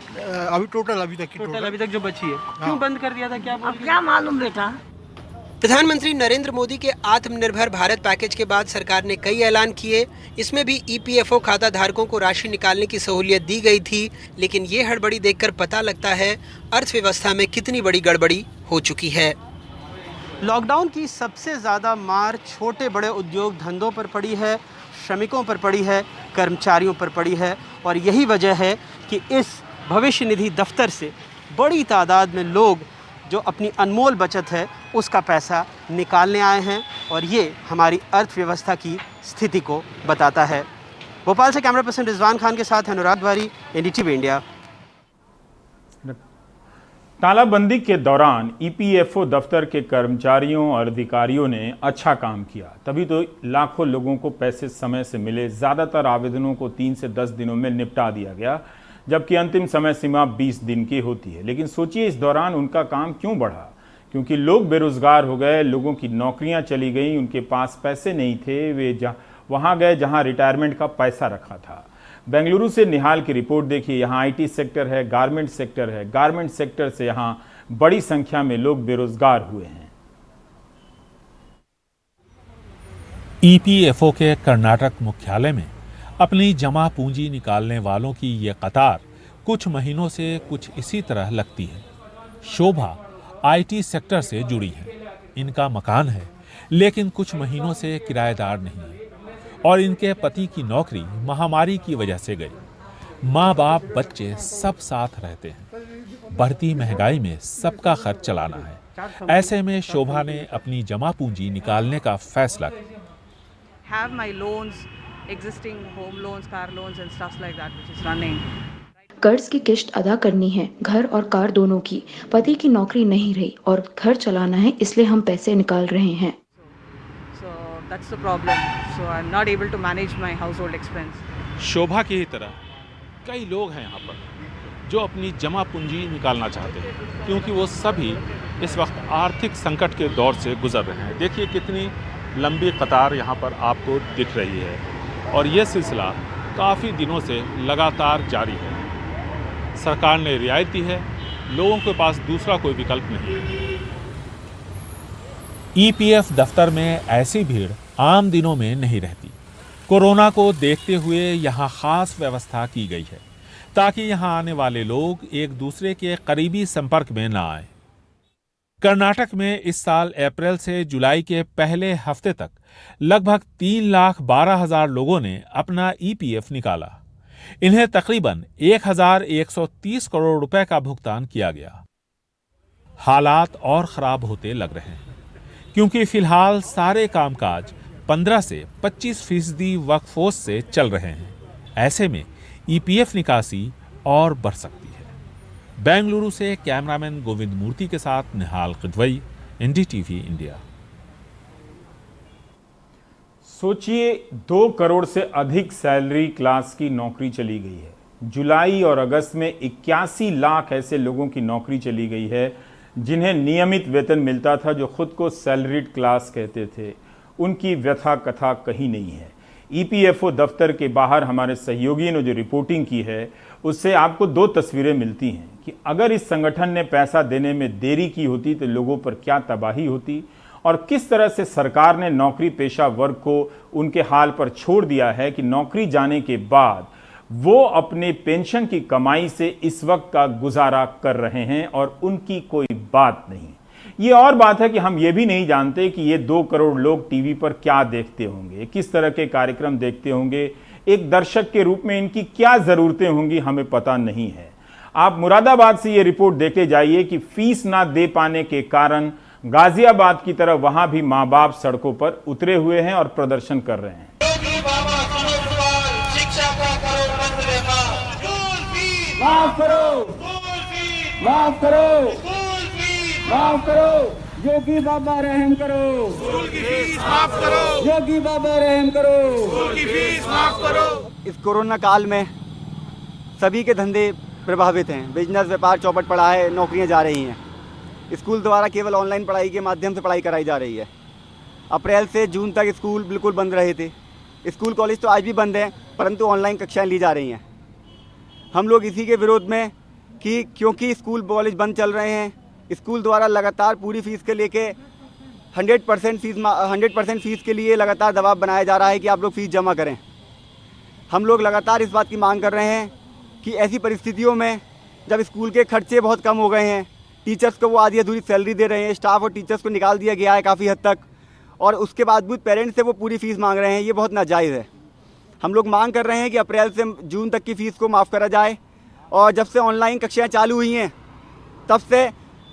अभी टोटल अभी तक जो बची है। क्यों बंद कर दिया था, क्या बोल? क्या मालूम बेटा। प्रधानमंत्री नरेंद्र मोदी के आत्मनिर्भर भारत पैकेज के बाद सरकार ने कई ऐलान किए। इसमें भी ईपीएफओ खाता धारकों को राशि निकालने की सहूलियत दी गई थी, लेकिन ये हड़बड़ी देखकर पता लगता है अर्थव्यवस्था में कितनी बड़ी गड़बड़ी हो चुकी है। लॉकडाउन की सबसे ज़्यादा मार छोटे बड़े उद्योग धंधों पर पड़ी है, श्रमिकों पर पड़ी है, कर्मचारियों पर पड़ी है, और यही वजह है कि इस भविष्य निधि दफ्तर से बड़ी तादाद में लोग जो अपनी अनमोल बचत है उसका पैसा निकालने आए हैं, और ये हमारी अर्थव्यवस्था की स्थिति को बताता है। भोपाल से कैमरा पर्सन रिजवान खान के साथ अनुराग वारी, एनडीटीवी इंडिया। तालाबंदी के दौरान ईपीएफओ दफ्तर के कर्मचारियों और अधिकारियों ने अच्छा काम किया, तभी तो लाखों लोगों को पैसे समय से मिले। ज़्यादातर आवेदनों को 3 से 10 दिनों में निपटा दिया गया, जबकि अंतिम समय सीमा 20 दिन की होती है। लेकिन सोचिए इस दौरान उनका काम क्यों बढ़ा? क्योंकि लोग बेरोजगार हो गए, लोगों की नौकरियां चली गईं, उनके पास पैसे नहीं थे, वे वहां गए जहां रिटायरमेंट का पैसा रखा था। बेंगलुरु से निहाल की रिपोर्ट देखिए। यहाँ आईटी सेक्टर है, गारमेंट सेक्टर है, गारमेंट सेक्टर से यहाँ बड़ी संख्या में लोग बेरोजगार हुए हैं। ईपीएफओ के कर्नाटक मुख्यालय में अपनी जमा पूंजी निकालने वालों की ये कतार कुछ महीनों से कुछ इसी तरह लगती है। शोभा आईटी सेक्टर से जुड़ी है, इनका मकान है, लेकिन कुछ महीनों से किराएदार नहीं है, और इनके पति की नौकरी महामारी की वजह से गई। माँ बाप बच्चे सब साथ रहते हैं, बढ़ती महंगाई में सबका खर्च चलाना है। ऐसे में शोभा ने अपनी जमा पूंजी निकालने का फैसला किया। Have my loans, existing home loans, car loans and stuff like that which is running. कर्ज की किश्त अदा करनी है, घर और कार दोनों की। पति की नौकरी नहीं रही और घर चलाना है, इसलिए हम पैसे निकाल रहे हैं। So that's the problem. So I'm not able to manage my household expense. शोभा की ही तरह कई लोग हैं यहाँ पर जो अपनी जमा पूंजी निकालना चाहते हैं, क्योंकि वो सभी इस वक्त आर्थिक संकट के दौर से गुजर रहे हैं। देखिए कितनी लंबी कतार यहाँ पर आपको दिख रही है, और ये सिलसिला काफ़ी दिनों से लगातार जारी है। सरकार ने रियायत दी है, लोगों के पास दूसरा कोई विकल्प नहीं है। ईपीएफ दफ्तर में ऐसी भीड़ आम दिनों में नहीं रहती। कोरोना को देखते हुए यहाँ खास व्यवस्था की गई है, ताकि यहाँ आने वाले लोग एक दूसरे के करीबी संपर्क में न आए। कर्नाटक में इस साल अप्रैल से जुलाई के पहले हफ्ते तक लगभग 3,12,000 लोगों ने अपना ईपीएफ निकाला। इन्हें तकरीबन 1,130 करोड़ रुपए का भुगतान किया गया। हालात और खराब होते लग रहे हैं, क्योंकि फिलहाल सारे कामकाज 15 से 25% वर्कफोर्स से चल रहे हैं। ऐसे में ईपीएफ निकासी और बढ़ सकती है। बेंगलुरु से कैमरामैन गोविंद मूर्ति के साथ निहाल किदवई, एनडीटीवी इंडिया। सोचिए 2 करोड़ से अधिक सैलरी क्लास की नौकरी चली गई है। जुलाई और अगस्त में 81 लाख ऐसे लोगों की नौकरी चली गई है जिन्हें नियमित वेतन मिलता था, जो खुद को सैलरीड क्लास कहते थे। उनकी व्यथा कथा कहीं नहीं है। ईपीएफओ दफ्तर के बाहर हमारे सहयोगी ने जो रिपोर्टिंग की है, उससे आपको 2 तस्वीरें मिलती हैं कि अगर इस संगठन ने पैसा देने में देरी की होती तो लोगों पर क्या तबाही होती, और किस तरह से सरकार ने नौकरी पेशा वर्ग को उनके हाल पर छोड़ दिया है कि नौकरी जाने के बाद वो अपने पेंशन की कमाई से इस वक्त का गुजारा कर रहे हैं और उनकी कोई बात नहीं। ये और बात है कि हम ये भी नहीं जानते कि ये 2 करोड़ लोग टीवी पर क्या देखते होंगे, किस तरह के कार्यक्रम देखते होंगे, एक दर्शक के रूप में इनकी क्या ज़रूरतें होंगी, हमें पता नहीं है। आप मुरादाबाद से ये रिपोर्ट देखे जाइए कि फीस ना दे पाने के कारण गाजियाबाद की तरह वहां भी माँ बाप सड़कों पर उतरे हुए हैं और प्रदर्शन कर रहे हैं। माफ करो, माफ करो, माफ करो, योगी बाबा रहम करो, स्कूल की फीस माफ करो, योगी बाबा रहम करो, स्कूल की फीस माफ करो। इस कोरोना काल में सभी के धंधे प्रभावित हैं, बिजनेस व्यापार चौपट पड़ा है, नौकरियां जा रही हैं। स्कूल द्वारा केवल ऑनलाइन पढ़ाई के माध्यम से पढ़ाई कराई जा रही है। अप्रैल से जून तक स्कूल बिल्कुल बंद रहे थे। स्कूल कॉलेज तो आज भी बंद हैं, परंतु ऑनलाइन कक्षाएं ली जा रही हैं। हम लोग इसी के विरोध में कि क्योंकि स्कूल कॉलेज बंद चल रहे हैं, स्कूल द्वारा लगातार पूरी फीस के लेके 100% फीस के लिए लगातार दबाव बनाया जा रहा है कि आप लोग फीस जमा करें। हम लोग लगातार इस बात की मांग कर रहे हैं कि ऐसी परिस्थितियों में जब स्कूल के खर्चे बहुत कम हो गए हैं, टीचर्स को वो आधी अधूरी सैलरी दे रहे हैं, स्टाफ और टीचर्स को निकाल दिया गया है काफ़ी हद तक, और उसके बावजूद पेरेंट्स से वो पूरी फीस मांग रहे हैं, ये बहुत नाजायज़ है। हम लोग मांग कर रहे हैं कि अप्रैल से जून तक की फ़ीस को माफ़ करा जाए, और जब से ऑनलाइन कक्षाएँ चालू हुई हैं तब से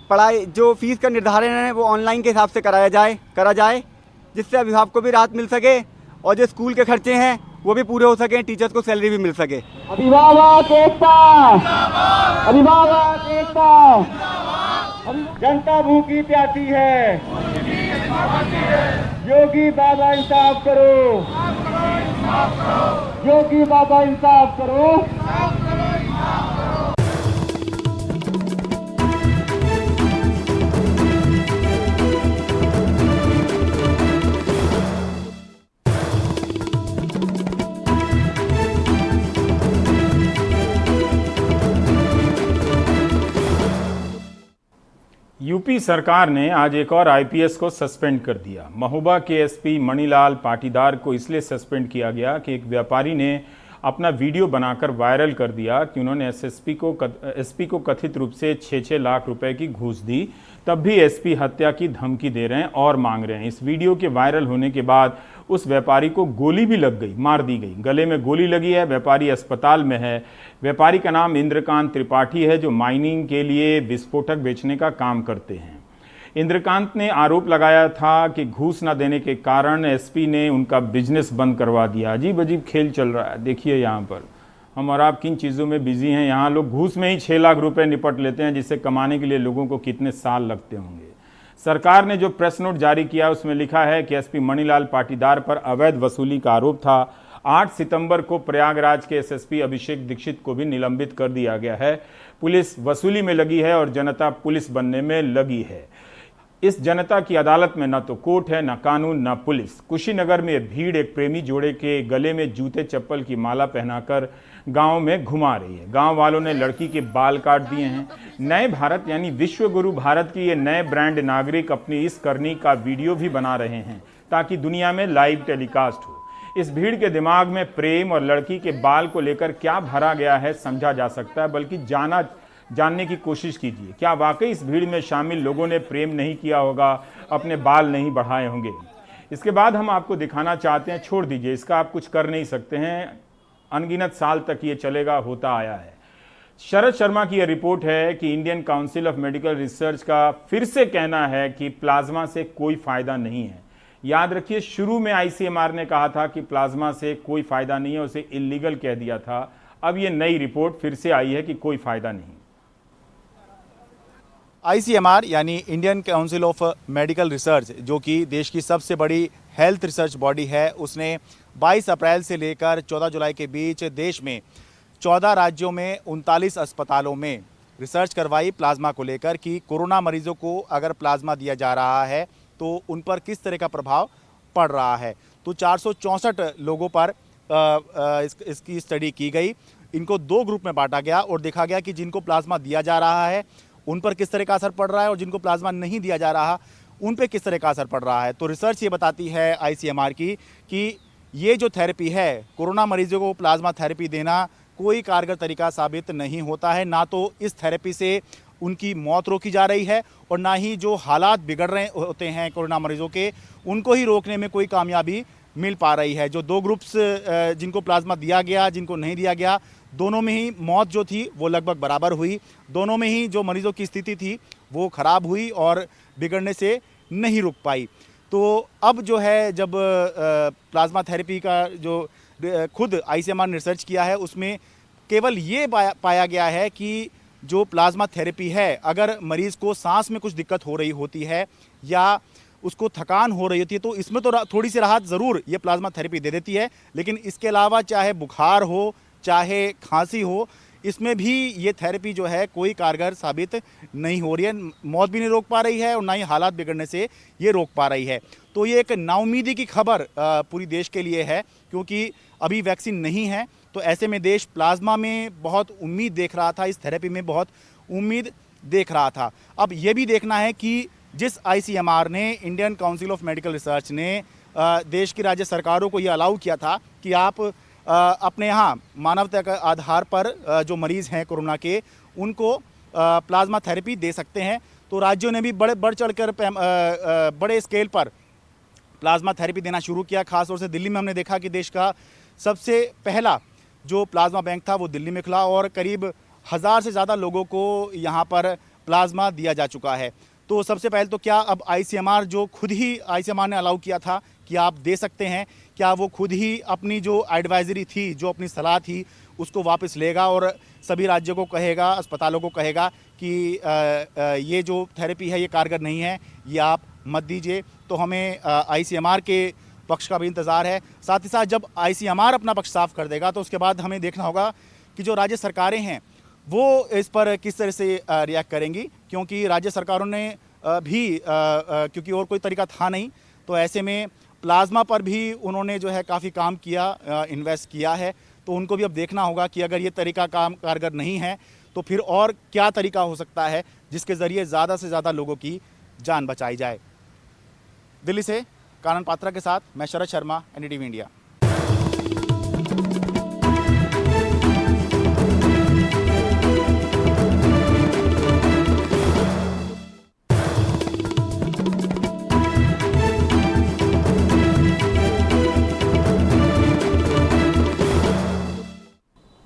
पढ़ाई जो फीस का निर्धारण है वो ऑनलाइन के हिसाब से करा जाए, जिससे अभिभावक को भी राहत मिल सके और जो स्कूल के खर्चे हैं वो भी पूरे हो सकें, टीचर्स को सैलरी भी मिल सके। अभिभावक एकता, अभिभावक एकता, जनता भूखी प्यासी है, योगी बाबा इंसाफ करो, योगी बाबा इंसाफ करो। यूपी सरकार ने आज एक और आईपीएस को सस्पेंड कर दिया। महोबा के एसपी मणिलाल पाटीदार को इसलिए सस्पेंड किया गया कि एक व्यापारी ने अपना वीडियो बनाकर वायरल कर दिया कि उन्होंने एसपी को कथित रूप से 6-6 लाख रुपए की घूस दी, तब भी एसपी हत्या की धमकी दे रहे हैं और मांग रहे हैं। इस वीडियो के वायरल होने के बाद उस व्यापारी को गोली भी लग गई, मार दी गई, गले में गोली लगी है, व्यापारी अस्पताल में है। व्यापारी का नाम इंद्रकांत त्रिपाठी है, जो माइनिंग के लिए विस्फोटक बेचने का काम करते हैं। इंद्रकांत ने आरोप लगाया था कि घूस न देने के कारण एसपी ने उनका बिजनेस बंद करवा दिया। अजीब अजीब खेल चल रहा है। देखिए यहाँ पर हम और आप किन चीज़ों में बिजी हैं। यहाँ लोग घूस में ही 6 लाख रुपए निपट लेते हैं, जिससे कमाने के लिए लोगों को कितने साल लगते होंगे। सरकार ने जो प्रेस नोट जारी किया उसमें लिखा है कि एसपी मणिलाल पाटीदार पर अवैध वसूली का आरोप था। 8 सितंबर को प्रयागराज के एसएसपी अभिषेक दीक्षित को भी निलंबित कर दिया गया है। पुलिस वसूली में लगी है और जनता पुलिस बनने में लगी है। इस जनता की अदालत में न तो कोर्ट है, न कानून, न पुलिस। कुशीनगर में भीड़ एक प्रेमी जोड़े के गले में जूते चप्पल की माला पहनाकर गांव में घुमा रही है। गांव वालों ने लड़की के बाल काट दिए हैं। नए भारत यानी विश्व गुरु भारत की ये नए ब्रांड नागरिक अपनी इस करनी का वीडियो भी बना रहे हैं ताकि दुनिया में लाइव टेलीकास्ट हो। इस भीड़ के दिमाग में प्रेम और लड़की के बाल को लेकर क्या भरा गया है समझा जा सकता है, बल्कि जानने की कोशिश कीजिए। क्या वाकई इस भीड़ में शामिल लोगों ने प्रेम नहीं किया होगा, अपने बाल नहीं बढ़ाए होंगे? इसके बाद हम आपको दिखाना चाहते हैं, छोड़ दीजिए, इसका आप कुछ कर नहीं सकते हैं, अनगिनत साल तक ये चलेगा, होता आया है। शरद शर्मा की यह रिपोर्ट है कि Indian council of medical research का फिर से कहना है कि प्लाज्मा से कोई फायदा नहीं है। याद रखिए, शुरू में आईसीएमआर ने कहा था कि प्लाज्मा से कोई फायदा नहीं है, उसे इलीगल कह दिया था। अब ये नई रिपोर्ट फिर से आई है कि कोई फायदा नहीं। आईसीएमआर यानी Indian council of medical research, जो कि देश की सबसे बड़ी हेल्थ रिसर्च बॉडी है, उसने 22 अप्रैल से लेकर 14 जुलाई के बीच देश में 14 राज्यों में 39 अस्पतालों में रिसर्च करवाई प्लाज्मा को लेकर कि कोरोना मरीजों को अगर प्लाज्मा दिया जा रहा है तो उन पर किस तरह का प्रभाव पड़ रहा है। तो 464 लोगों पर इसकी स्टडी की गई। इनको 2 ग्रुप में बांटा गया और देखा गया कि जिनको प्लाज्मा दिया जा रहा है उन पर किस तरह का असर पड़ रहा है और जिनको प्लाज्मा नहीं दिया जा रहा उन पे किस तरह का असर पड़ रहा है। तो रिसर्च ये बताती है आईसीएमआर की कि ये जो थेरेपी है, कोरोना मरीजों को प्लाज्मा थेरेपी देना कोई कारगर तरीका साबित नहीं होता है। ना तो इस थेरेपी से उनकी मौत रोकी जा रही है और ना ही जो हालात बिगड़ रहे होते हैं कोरोना मरीजों के, उनको ही रोकने में कोई कामयाबी मिल पा रही है। जो 2 ग्रुप्स जिनको प्लाज्मा दिया गया, जिनको नहीं दिया गया, दोनों में ही मौत जो थी वो लगभग बराबर हुई। दोनों में ही जो मरीजों की स्थिति थी वो ख़राब हुई और बिगड़ने से नहीं रुक पाई। तो अब जो है जब प्लाज्मा थेरेपी का जो खुद ICMR ने रिसर्च किया है उसमें केवल ये पाया गया है कि जो प्लाज्मा थेरेपी है, अगर मरीज़ को सांस में कुछ दिक्कत हो रही होती है या उसको थकान हो रही होती है तो इसमें तो थोड़ी सी राहत ज़रूर ये प्लाज्मा थेरेपी दे देती है, लेकिन इसके अलावा चाहे बुखार हो चाहे खांसी हो, इसमें भी ये थेरेपी जो है कोई कारगर साबित नहीं हो रही है। मौत भी नहीं रोक पा रही है और ना ही हालात बिगड़ने से ये रोक पा रही है। तो ये एक नाउमीदी की खबर पूरी देश के लिए है, क्योंकि अभी वैक्सीन नहीं है। तो ऐसे में देश प्लाज्मा में बहुत उम्मीद देख रहा था, इस थेरेपी में बहुत उम्मीद देख रहा था। अब ये भी देखना है कि जिस ICMR ने, Indian council of medical research ने देश की राज्य सरकारों को ये अलाउ किया था कि आप अपने यहाँ मानवता के आधार पर जो मरीज़ हैं कोरोना के, उनको प्लाज्मा थेरेपी दे सकते हैं। तो राज्यों ने भी बढ़ चढ़कर बड़े स्केल पर प्लाज्मा थेरेपी देना शुरू किया। खासतौर से दिल्ली में हमने देखा कि देश का सबसे पहला जो प्लाज्मा बैंक था वो दिल्ली में खुला और करीब 1000 से ज़्यादा लोगों को यहाँ पर प्लाज्मा दिया जा चुका है। तो सबसे पहले तो क्या अब ICMR जो खुद ही ICMR ने अलाउ किया था कि आप दे सकते हैं, क्या वो खुद ही अपनी जो एडवाइजरी थी, जो अपनी सलाह थी, उसको वापस लेगा और सभी राज्यों को कहेगा, अस्पतालों को कहेगा कि ये जो थेरेपी है ये कारगर नहीं है, ये आप मत दीजिए। तो हमें ICMR के पक्ष का भी इंतज़ार है। साथ ही साथ जब ICMR अपना पक्ष साफ कर देगा तो उसके बाद हमें देखना होगा कि जो राज्य सरकारें हैं वो इस पर किस तरह से रिएक्ट करेंगी, क्योंकि राज्य सरकारों ने भी क्योंकि और कोई तरीका था नहीं, तो ऐसे में प्लाज्मा पर भी उन्होंने जो है काफ़ी काम किया, इन्वेस्ट किया है। तो उनको भी अब देखना होगा कि अगर ये तरीका काम कारगर नहीं है तो फिर और क्या तरीका हो सकता है जिसके ज़रिए ज़्यादा से ज़्यादा लोगों की जान बचाई जाए। दिल्ली से कानन पात्रा के साथ मैं शरद शर्मा, NDTV इंडिया।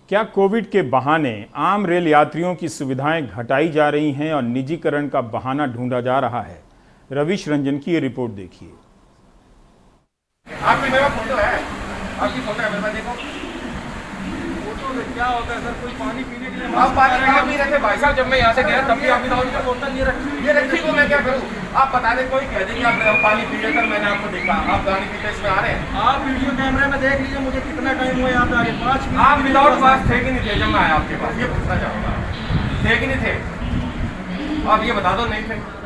क्या कोविड के बहाने आम रेल यात्रियों की सुविधाएं घटाई जा रही हैं और निजीकरण का बहाना ढूंढा जा रहा है? रविश रंजन की ये रिपोर्ट देखिए। आपकी मेरा फोटो है, आपकी फोटो है, मेरे देखो। फोटो में क्या होता है सर? कोई पानी पीने के लिए आप पानी कहाँ पी रहे थे भाई साहब? जब मैं यहाँ से गया तब भी आपकी दारू की बोतल ये रखी को मैं क्या करूँ? आप बता दें, कोई कह देंगे आप पानी पी रहे सर, मैंने आपको देखा, आप गाड़ी पीते इसमें आ रहे हैं। आप वीडियो कैमरे में देख लीजिए मुझे कितना टाइम हुआ यहाँ पे आगे। 5 मिनट आप विदाउट पास थे कि नहीं थे जब मैं आया आपके पास? ये पूछना चाहूँगा, थे कि नहीं थे? आप ये बता दो, नहीं थे।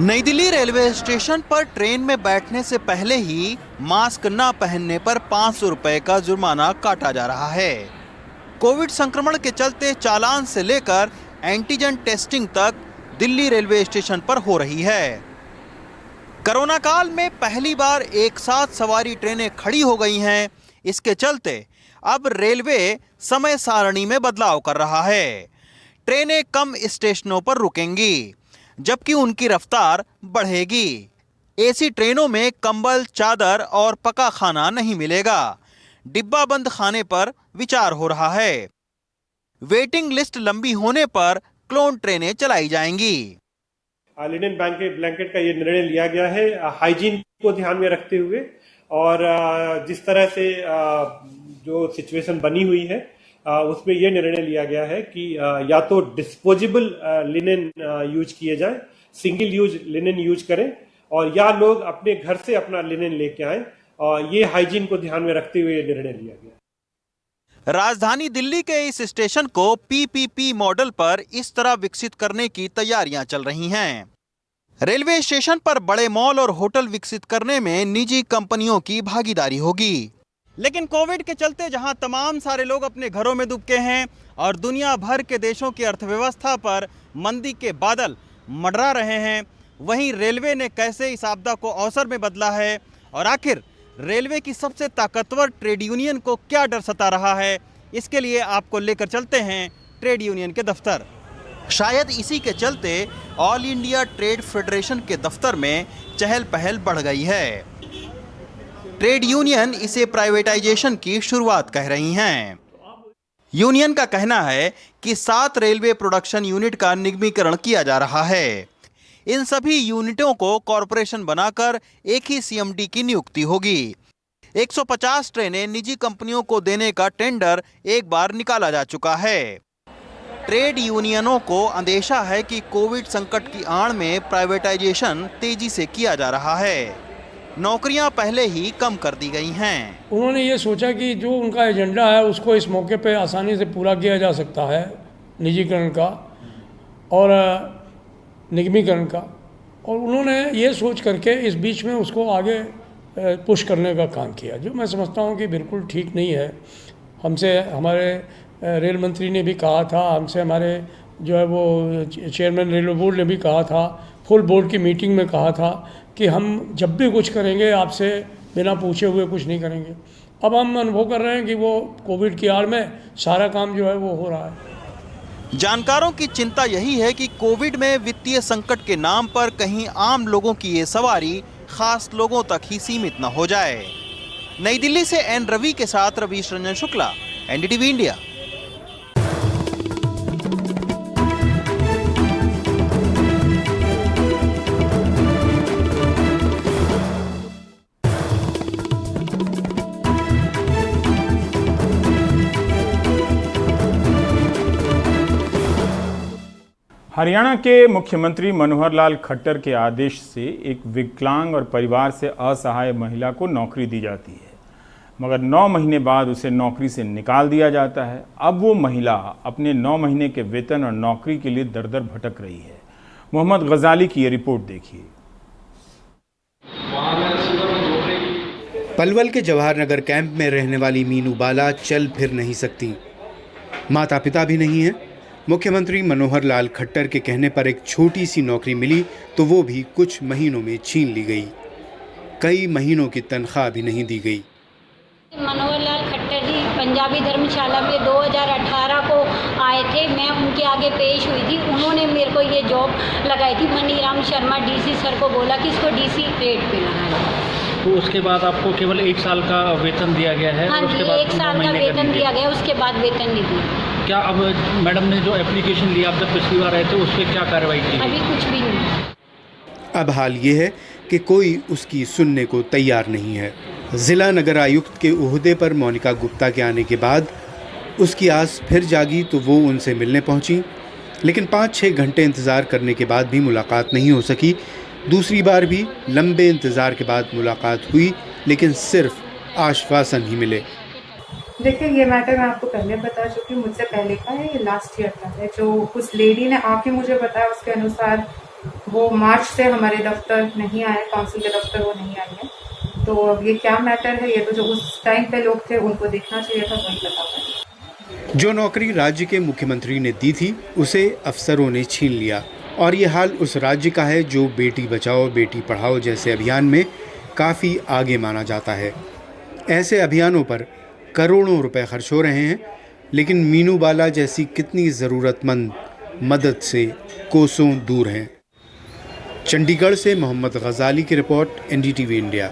नई दिल्ली रेलवे स्टेशन पर ट्रेन में बैठने से पहले ही मास्क न पहनने पर 500 रुपए का जुर्माना काटा जा रहा है। कोविड संक्रमण के चलते चालान से लेकर एंटीजन टेस्टिंग तक दिल्ली रेलवे स्टेशन पर हो रही है। कोरोना काल में पहली बार एक साथ सवारी ट्रेनें खड़ी हो गई हैं। इसके चलते अब रेलवे समय सारणी में बदलाव कर रहा है। ट्रेनें कम स्टेशनों पर रुकेंगी जबकि उनकी रफ्तार बढ़ेगी। एसी ट्रेनों में कंबल, चादर और पका खाना नहीं मिलेगा। डिब्बा बंद खाने पर विचार हो रहा है। वेटिंग लिस्ट लंबी होने पर क्लोन ट्रेनें चलाई जाएंगी। लिनन ब्लैंकेट का ये निर्णय लिया गया है हाइजीन को ध्यान में रखते हुए, और जिस तरह से जो सिचुएशन बनी हुई है उसमें यह निर्णय लिया गया है कि या तो डिस्पोजेबल लिनन यूज किए जाए, सिंगल यूज लिनन यूज करें, और या लोग अपने घर से अपना लिनन लेके आए, और ये हाइजीन को ध्यान में रखते हुए निर्णय लिया गया। राजधानी दिल्ली के इस स्टेशन को PPP मॉडल पर इस तरह विकसित करने की तैयारियां चल रही हैं। रेलवे स्टेशन पर बड़े मॉल और होटल विकसित करने में निजी कंपनियों की भागीदारी होगी। लेकिन कोविड के चलते जहां तमाम सारे लोग अपने घरों में दुबके हैं और दुनिया भर के देशों की अर्थव्यवस्था पर मंदी के बादल मंडरा रहे हैं, वहीं रेलवे ने कैसे इस आपदा को अवसर में बदला है और आखिर रेलवे की सबसे ताकतवर ट्रेड यूनियन को क्या डर सता रहा है, इसके लिए आपको लेकर चलते हैं ट्रेड यूनियन के दफ्तर। शायद इसी के चलते ऑल इंडिया ट्रेड फेडरेशन के दफ्तर में चहल पहल बढ़ गई है। ट्रेड यूनियन इसे प्राइवेटाइजेशन की शुरुआत कह रही हैं। यूनियन का कहना है कि 7 रेलवे प्रोडक्शन यूनिट का निगमीकरण किया जा रहा है। इन सभी यूनिटों को कॉरपोरेशन बनाकर एक ही सीएमडी की नियुक्ति होगी। 150 ट्रेनें निजी कंपनियों को देने का टेंडर एक बार निकाला जा चुका है। ट्रेड यूनियनों को अंदेशा है कि कोविड संकट की आड़ में प्राइवेटाइजेशन तेजी से किया जा रहा है। नौकरियां पहले ही कम कर दी गई हैं। उन्होंने ये सोचा कि जो उनका एजेंडा है उसको इस मौके पे आसानी से पूरा किया जा सकता है, निजीकरण का और निगमीकरण का, और उन्होंने ये सोच करके इस बीच में उसको आगे पुश करने का काम किया, जो मैं समझता हूँ कि बिल्कुल ठीक नहीं है। हमसे हमारे रेल मंत्री ने भी कहा था, हमसे हमारे जो है वो चेयरमैन रेलवे बोर्ड ने भी कहा था, फुल बोर्ड की मीटिंग में कहा था कि हम जब भी कुछ करेंगे आपसे बिना पूछे हुए कुछ नहीं करेंगे। अब हम अनुभव कर रहे हैं कि वो कोविड की आड़ में सारा काम जो है वो हो रहा है। जानकारों की चिंता यही है कि कोविड में वित्तीय संकट के नाम पर कहीं आम लोगों की ये सवारी खास लोगों तक ही सीमित न हो जाए। नई दिल्ली से एन रवि के साथ रवीश रंजन शुक्ला, एनडीटीवी इंडिया। हरियाणा के मुख्यमंत्री मनोहर लाल खट्टर के आदेश से एक विकलांग और परिवार से असहाय महिला को नौकरी दी जाती है, मगर 9 महीने बाद उसे नौकरी से निकाल दिया जाता है। अब वो महिला अपने 9 महीने के वेतन और नौकरी के लिए दर दर भटक रही है। मोहम्मद गजाली की ये रिपोर्ट देखिए। पलवल के जवाहर नगर कैंप में रहने वाली मीनू बाला चल फिर नहीं सकती, माता पिता भी नहीं है। मुख्यमंत्री मनोहर लाल खट्टर के कहने पर एक छोटी सी नौकरी मिली तो वो भी कुछ महीनों में छीन ली गई। कई महीनों की तनख्वाह भी नहीं दी गई। मनोहर लाल खट्टर जी पंजाबी धर्मशाला में 2018 को आए थे, मैं उनके आगे पेश हुई थी। उन्होंने मेरे को ये जॉब लगाई थी। मनीराम शर्मा डीसी सर को बोला कि इसको डीसी रेट पे लगाएं। तो उसके बाद आपको केवल 1 साल का वेतन दिया गया है? हाँ जी, 1 साल का वेतन दिया गया, उसके बाद वेतन नहीं दिया। क्या अब मैडम ने जो एप्लीकेशन लिया आप जब पिछली बार आए थे उस पर क्या कार्रवाई की? अभी कुछ भी नहीं। अब हाल ये है कि कोई उसकी सुनने को तैयार नहीं है। जिला नगर आयुक्त के ओहदे पर मोनिका गुप्ता के आने के बाद उसकी आस फिर जागी तो वो उनसे मिलने पहुंची, लेकिन 5-6 घंटे इंतज़ार करने के बाद भी मुलाकात नहीं हो सकी। दूसरी बार भी लंबे इंतज़ार के बाद मुलाकात हुई, लेकिन सिर्फ आश्वासन ही मिले। देखिए, ये मैटर मैं आपको पहले बता चुकी हूँ, मुझसे पहले का है, ये लास्ट ईयर का है। जो उस लेडी ने आके मुझे बताया उसके अनुसार वो मार्च से हमारे दफ्तर नहीं आए, काउंसिल के दफ्तर वो नहीं आई है। तो अब ये क्या मैटर है, ये तो जो उस टाइम पे लोग थे उनको देखना चाहिए था, वही बता पाए। जो नौकरी राज्य के मुख्यमंत्री ने दी थी उसे अफसरों ने छीन लिया, और ये हाल उस राज्य का है जो बेटी बचाओ बेटी पढ़ाओ जैसे अभियान में काफ़ी आगे माना जाता है। ऐसे अभियानों पर करोड़ों रुपए खर्च हो रहे हैं, लेकिन मीनू बाला जैसी कितनी ज़रूरतमंद मदद से कोसों दूर हैं। चंडीगढ़ से मोहम्मद गजाली की रिपोर्ट, एनडीटीवी इंडिया।